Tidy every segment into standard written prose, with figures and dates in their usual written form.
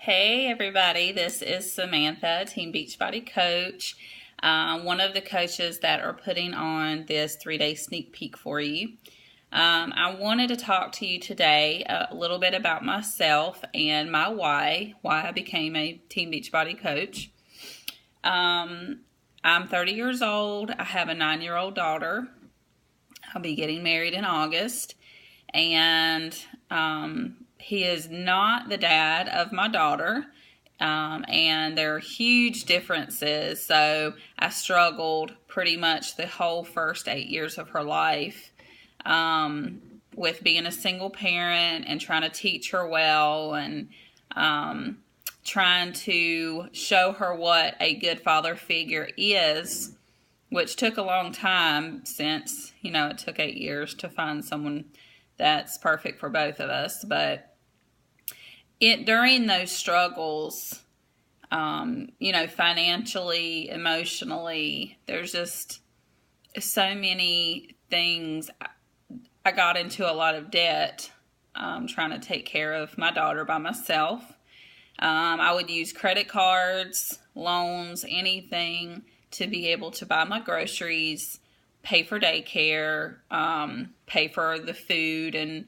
Hey everybody, this is Samantha, Team Beachbody Coach, one of the coaches that are putting on this 3-day sneak peek for you. I wanted to talk to you today a little bit about myself and my why I became a Team Beachbody Coach. I'm 30 years old. I have a 9-year-old daughter. I'll be getting married in August, and he is not the dad of my daughter, and there are huge differences. So I struggled pretty much the whole first 8 years of her life with being a single parent and trying to teach her well, and trying to show her what a good father figure is, which took a long time since, it took 8 years to find someone that's perfect for both of us. But during those struggles, financially, emotionally, there's just so many things. I got into a lot of debt trying to take care of my daughter by myself. I would use credit cards, loans, anything to be able to buy my groceries, pay for daycare, pay for the food and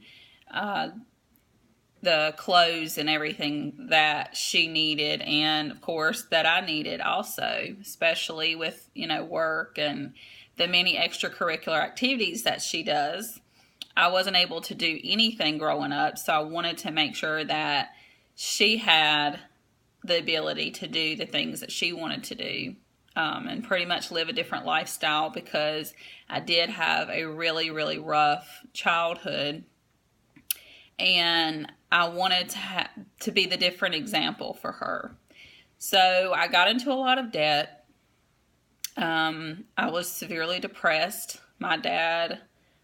the clothes and everything that she needed, and of course that I needed also, especially with work and the many extracurricular activities that she does. I wasn't able to do anything growing up, so I wanted to make sure that she had the ability to do the things that she wanted to do, and pretty much live a different lifestyle, because I did have a really, really rough childhood, and I wanted to be the different example for her. So I got into a lot of debt. I was severely depressed. My dad,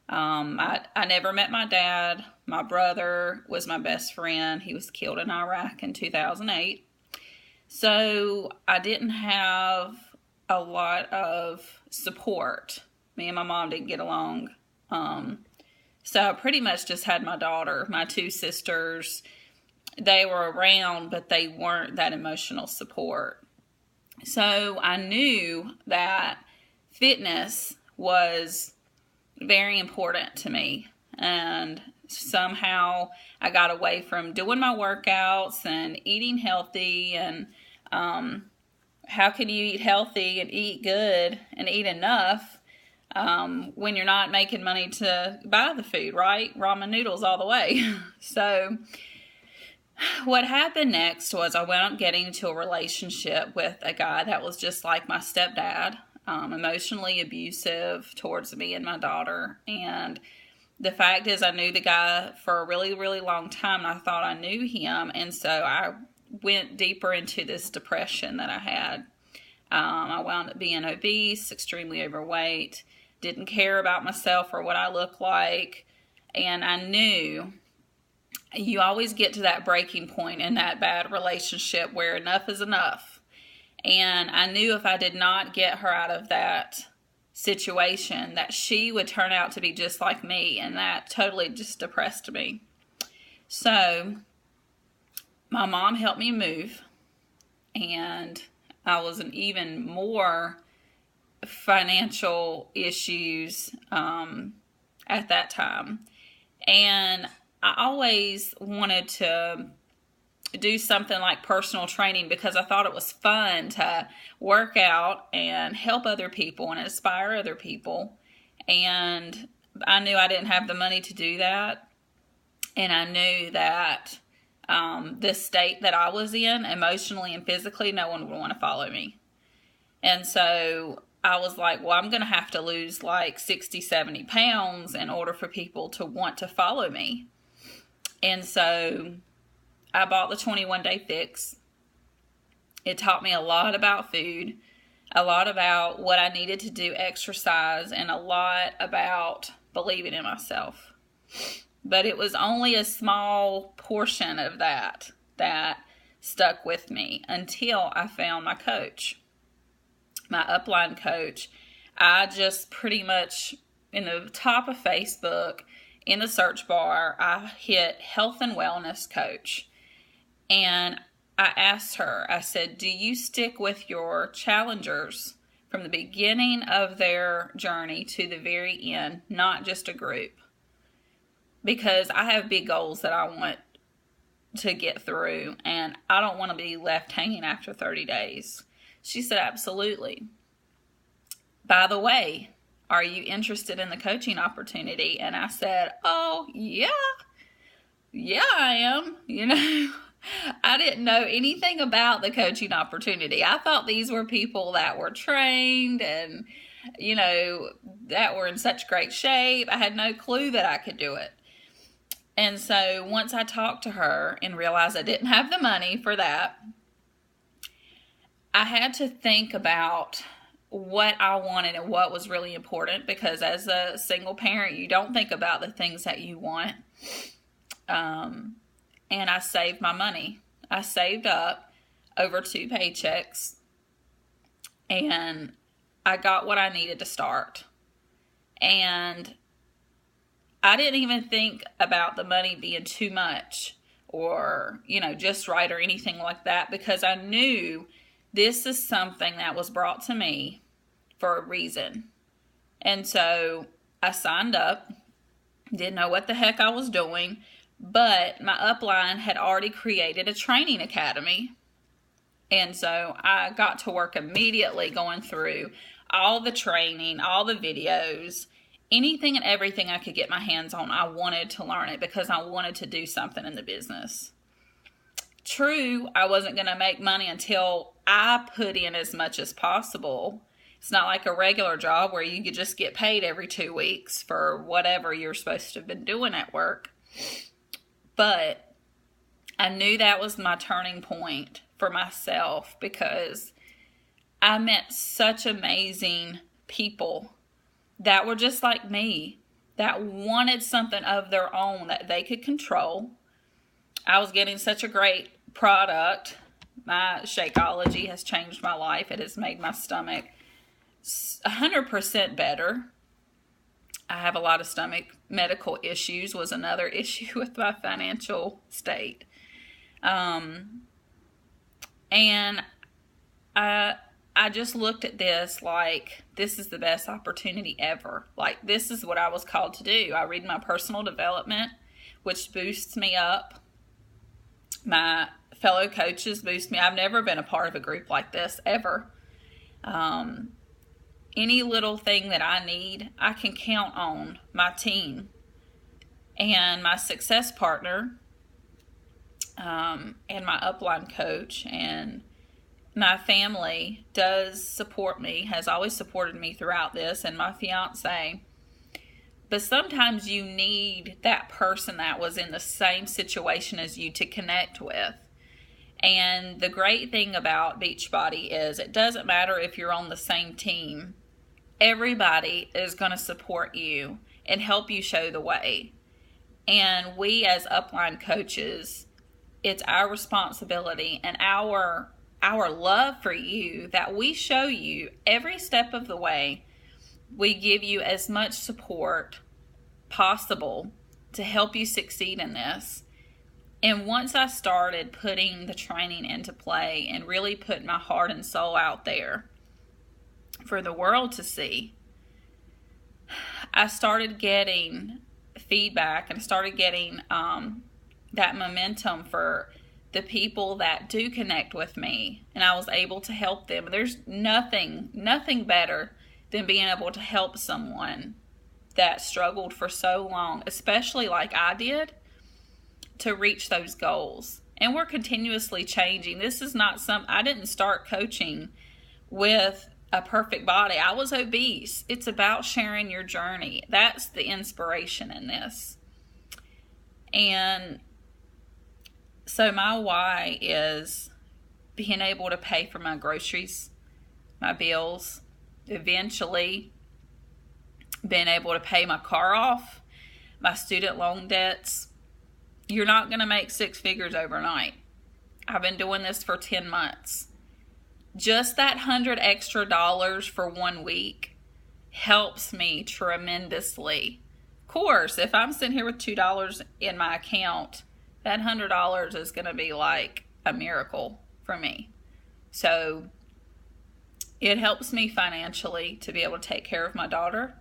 I never met my dad. My brother was my best friend. He was killed in Iraq in 2008. So I didn't have a lot of support. Me and my mom didn't get along. So I pretty much just had my daughter. My two sisters, they were around, but they weren't that emotional support. So I knew that fitness was very important to me. And somehow I got away from doing my workouts and eating healthy. And how can you eat healthy and eat good and eat enough when you're not making money to buy the food, right? Ramen noodles all the way. So what happened next was I wound up getting into a relationship with a guy that was just like my stepdad, emotionally abusive towards me and my daughter. And the fact is, I knew the guy for a really, really long time, and I thought I knew him. And so I went deeper into this depression that I had. I wound up being obese, extremely overweight, didn't care about myself or what I look like. And I knew you always get to that breaking point in that bad relationship where enough is enough. And I knew if I did not get her out of that situation, that she would turn out to be just like me. And that totally just depressed me. So my mom helped me move, and I was in even more financial issues at that time. And I always wanted to do something like personal training because I thought it was fun to work out and help other people and inspire other people. And I knew I didn't have the money to do that. And I knew that this state that I was in, emotionally and physically, no one would want to follow me. And so I was like, well, I'm going to have to lose like 60, 70 pounds in order for people to want to follow me. And so I bought the 21-day fix. It taught me a lot about food, a lot about what I needed to do, exercise, and a lot about believing in myself. But it was only a small portion of that stuck with me until I found my coach, my upline coach. I just pretty much, in the top of Facebook, in the search bar, I hit health and wellness coach. And I asked her, I said, do you stick with your challengers from the beginning of their journey to the very end, not just a group? Because I have big goals that I want to get through, and I don't want to be left hanging after 30 days. She said, absolutely. By the way, are you interested in the coaching opportunity? And I said, oh, yeah, I am. I didn't know anything about the coaching opportunity. I thought these were people that were trained and, that were in such great shape. I had no clue that I could do it. And so once I talked to her and realized I didn't have the money for that, I had to think about what I wanted and what was really important, because as a single parent, you don't think about the things that you want. And I saved my money. I saved up over 2 paychecks, and I got what I needed to start. And I didn't even think about the money being too much or, just right or anything like that, because I knew this is something that was brought to me for a reason. And so I signed up, didn't know what the heck I was doing, but my upline had already created a training academy. And so I got to work immediately going through all the training, all the videos, anything and everything I could get my hands on. I wanted to learn it because I wanted to do something in the business. True, I wasn't going to make money until I put in as much as possible. It's not like a regular job where you could just get paid every 2 weeks for whatever you're supposed to have been doing at work. But I knew that was my turning point for myself, because I met such amazing people that were just like me, that wanted something of their own that they could control. I was getting such a great product. My Shakeology has changed my life. It has made my stomach 100% better. I have a lot of stomach medical issues, was another issue with my financial state. And I just looked at this like, this is the best opportunity ever. Like, this is what I was called to do. I read my personal development, which boosts me up. My fellow coaches boost me. I've never been a part of a group like this, ever. Any little thing that I need, I can count on my team and my success partner, and my upline coach, and my family does support me, has always supported me throughout this, and my fiance. But sometimes you need that person that was in the same situation as you to connect with. And the great thing about Beachbody is it doesn't matter if you're on the same team. Everybody is going to support you and help you show the way. And we as upline coaches, it's our responsibility and our love for you that we show you every step of the way. We give you as much support possible to help you succeed in this. And once I started putting the training into play and really putting my heart and soul out there for the world to see, I started getting feedback and started getting that momentum for the people that do connect with me, and I was able to help them. There's nothing better than being able to help someone that struggled for so long, especially like I did, to reach those goals. And we're continuously changing. This is not I didn't start coaching with a perfect body. I was obese. It's about sharing your journey. That's the inspiration in this. And so my why is being able to pay for my groceries, my bills, eventually being able to pay my car off, my student loan debts. You're not going to make 6 figures overnight. I've been doing this for 10 months. Just that $100 extra for 1 week helps me tremendously. Of course, if I'm sitting here with $2 in my account, that $100 is going to be like a miracle for me. So it helps me financially to be able to take care of my daughter.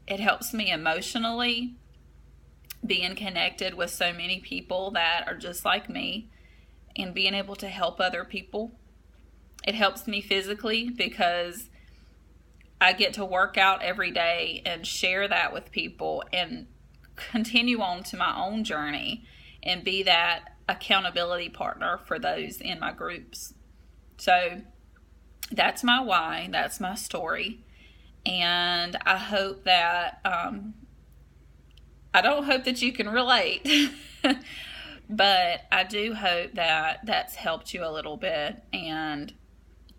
It helps me emotionally, being connected with so many people that are just like me and being able to help other people. It helps me physically because I get to work out every day and share that with people and continue on to my own journey and be that accountability partner for those in my groups. So that's my why, that's my story. And I hope that, I don't hope that you can relate, but I do hope that that's helped you a little bit and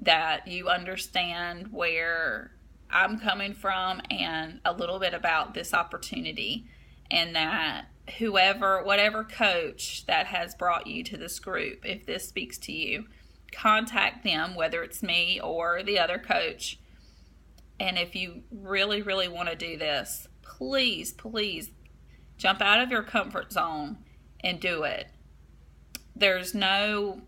that you understand where I'm coming from and a little bit about this opportunity, and that whatever coach that has brought you to this group, if this speaks to you, contact them, whether it's me or the other coach. And if you really, really want to do this, please, please jump out of your comfort zone and do it. There's no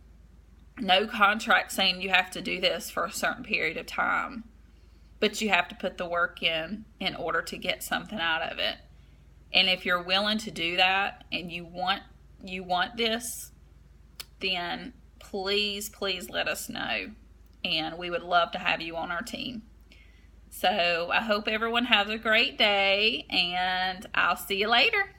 contract saying you have to do this for a certain period of time, but you have to put the work in order to get something out of it. And if you're willing to do that and you want this, then please, please let us know. And we would love to have you on our team. So I hope everyone has a great day, and I'll see you later.